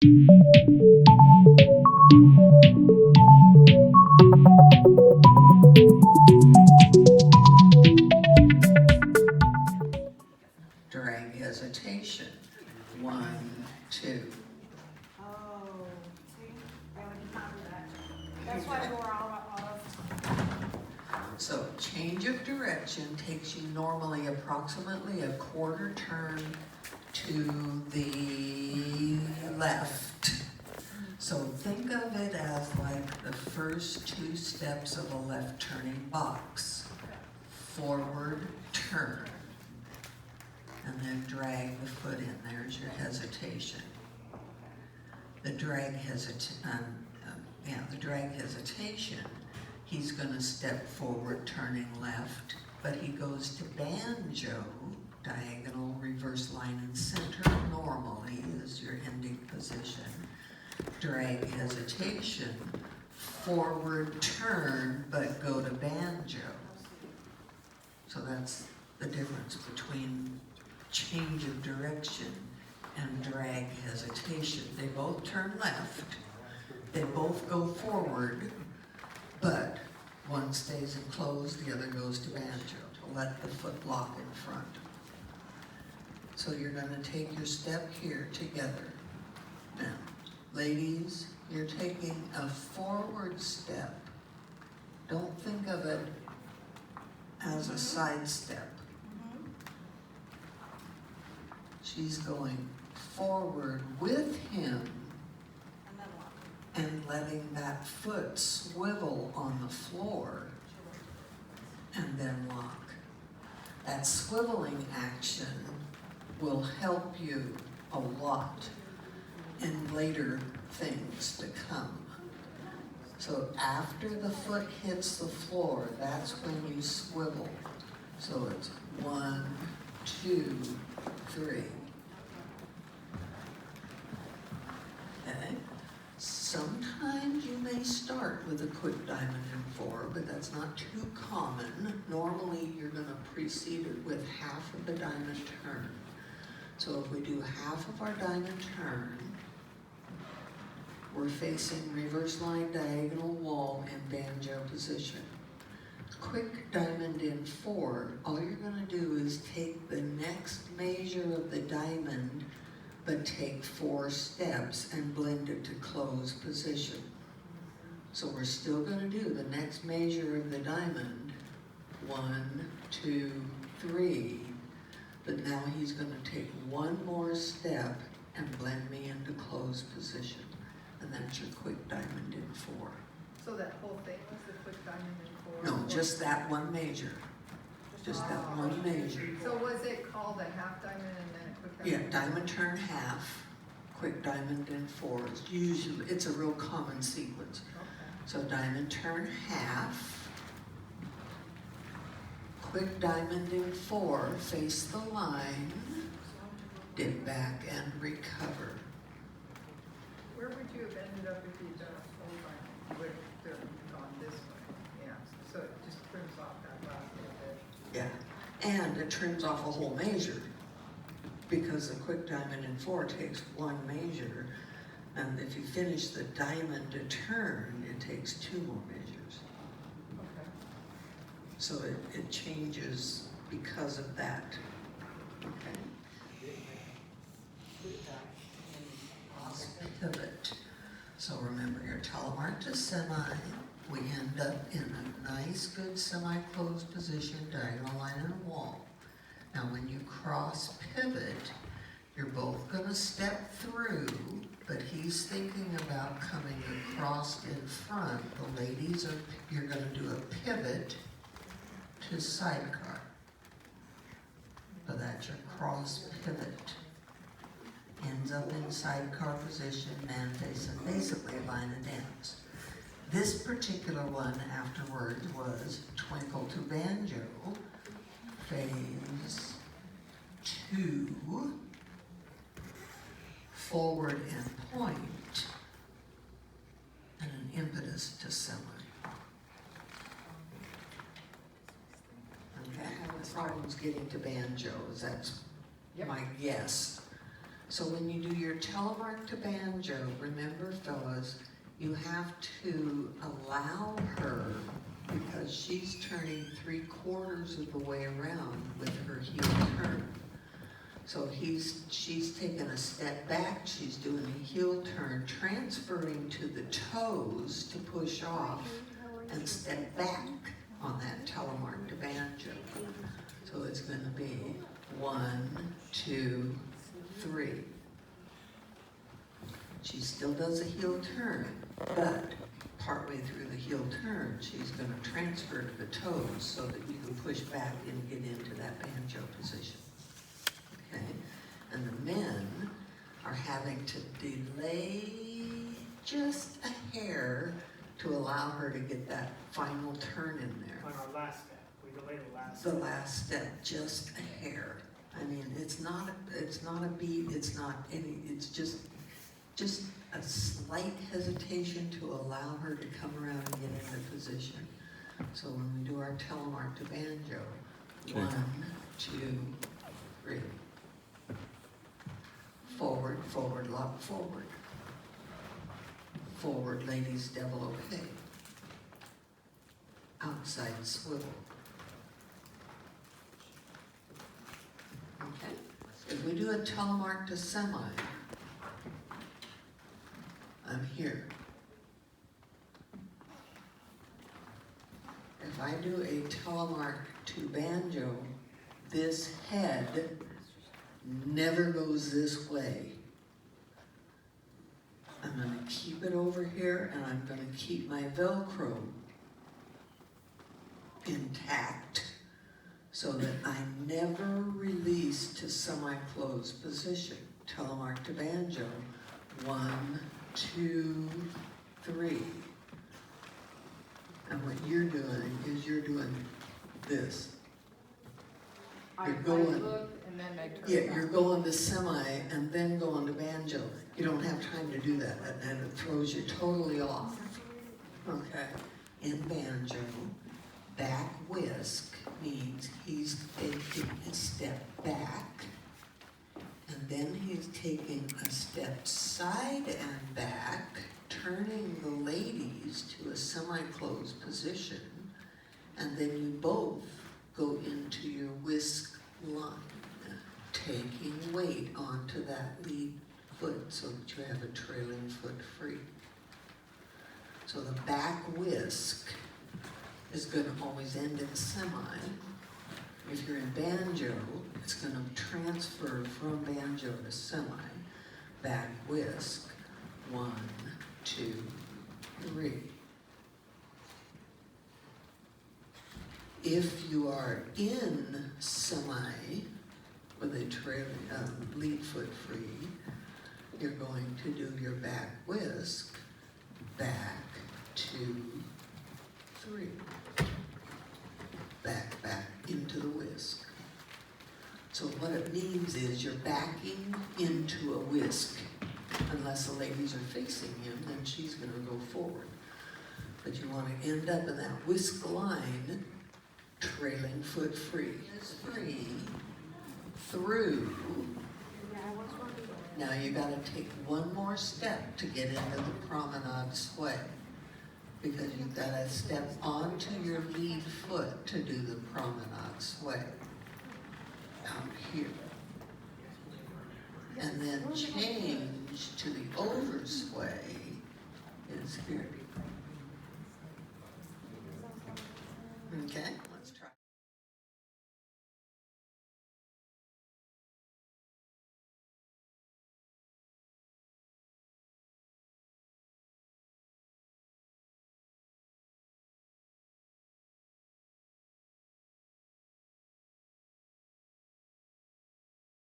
Drag hesitation. 1, 2. Oh, see, I already found that. That's why we're all of. So change of direction takes you normally approximately a quarter turn to the left. So think of it as like the first 2 steps of a left turning box. Forward, turn. And then drag the foot in. There's your hesitation. The drag hesitation, he's going to step forward, turning left, but he goes to banjo, diagonal, reverse line and center, normally is your ending position. Drag hesitation, forward, turn, but go to banjo. So that's the difference between change of direction and drag hesitation. They both turn left, they both go forward, but one stays enclosed, the other goes to banjo to let the foot lock in front. So you're going to take your step here together. Now, ladies, you're taking a forward step. Don't think of it as a side step. She's going forward with him and letting that foot swivel on the floor and then lock. That swiveling action will help you a lot in later things to come. So after the foot hits the floor, that's when you swivel. So it's 1, 2, 3. Okay. Sometimes you may start with a quick diamond in 4, but that's not too common. Normally you're going to precede it with half of the diamond turn. So if we do half of our diamond turn, we're facing reverse line, diagonal wall, and banjo position. Quick diamond in 4, all you're going to do is take the next measure of the diamond, but take 4 steps and blend it to close position. So we're still going to do the next measure of the diamond, 1, 2, 3, but now he's going to take 1 more step and blend me into close position. And that's your quick diamond in 4. So that whole thing was the quick diamond in 4? No, just that one measure. Just that one measure. So was it called a half diamond and then a quick Yeah, diamond? diamond turn half, quick diamond in 4 is usually, it's a real common sequence. Okay. So diamond turn half, quick diamond in 4, face the line, dip back and recover. Where would you have ended up if you'd done a full diamond? You would have gone this way, yeah. So it just trims off that last little bit. Yeah, and it trims off a whole measure because a quick diamond in 4 takes 1 measure, and if you finish the diamond to turn, it takes 2 more measures. Okay. So it changes because of that. Okay. Pivot. So remember your telemark to semi. We end up in a nice, good semi-closed position, diagonal line and wall. Now when you cross pivot, you're both going to step through, but he's thinking about coming across in front. The ladies you're going to do a pivot to sidecar. So that's your cross pivot. Ends up in sidecar position, man face, and basically a line of dance. This particular one afterwards was twinkle to banjo, phase 2, forward and point, and an impetus to semi. Okay, I have problems getting to banjo, that's my guess. So when you do your telemark to banjo, remember fellas, you have to allow her, because she's turning 3/4 of the way around with her heel turn. So she's taken a step back, she's doing a heel turn, transferring to the toes to push off and step back on that telemark to banjo. So it's gonna be 1, 2, 3. She still does a heel turn, but partway through the heel turn, she's gonna transfer to the toes so that you can push back and get into that banjo position. Okay? And the men are having to delay just a hair to allow her to get that final turn in there. On our last step, we delayed the last The step. last step, just a hair. I mean, it's not a beat, it's not any, it's just a slight hesitation to allow her to come around and get into position. So when we do our telemark to banjo, Okay. 1, 2, 3. Forward, forward, lock, forward. Forward, ladies, devil, okay. Outside swivel. Okay? If we do a telemark to semi, I'm here. If I do a telemark to banjo, this head never goes this way. I'm gonna keep it over here and I'm gonna keep my Velcro intact so that I never release to semi-closed position. Telemark to banjo, 1, 2, 3. And what you're doing is you're doing this. You're going, look and then I turn yeah, back. you're going to semi and then going to banjo. You don't have time to do that, and it throws you totally off. Okay? In banjo, back whisk means he's taking a step back, and then he's taking a step side and back, turning the ladies to a semi-closed position, and then you both go into your whisk line, taking weight onto that lead foot so that you have a trailing foot free. So the back whisk is going to always end in semi. If you're in banjo, it's going to transfer from banjo to semi. Back whisk, 1, 2, 3. If you are in semi with a trailing lead foot free, you're going to do your back whisk, back, 2, 3. Back, back into the whisk. So what it means is you're backing into a whisk. Unless the ladies are facing him, then she's going to go forward. But you want to end up in that whisk line, trailing foot free. Free, through. Now you got to take one more step to get into the promenade sway, because you've got to step onto your lead foot to do the promenade sway. Out here. And then change to the over sway is here. Okay, let's try.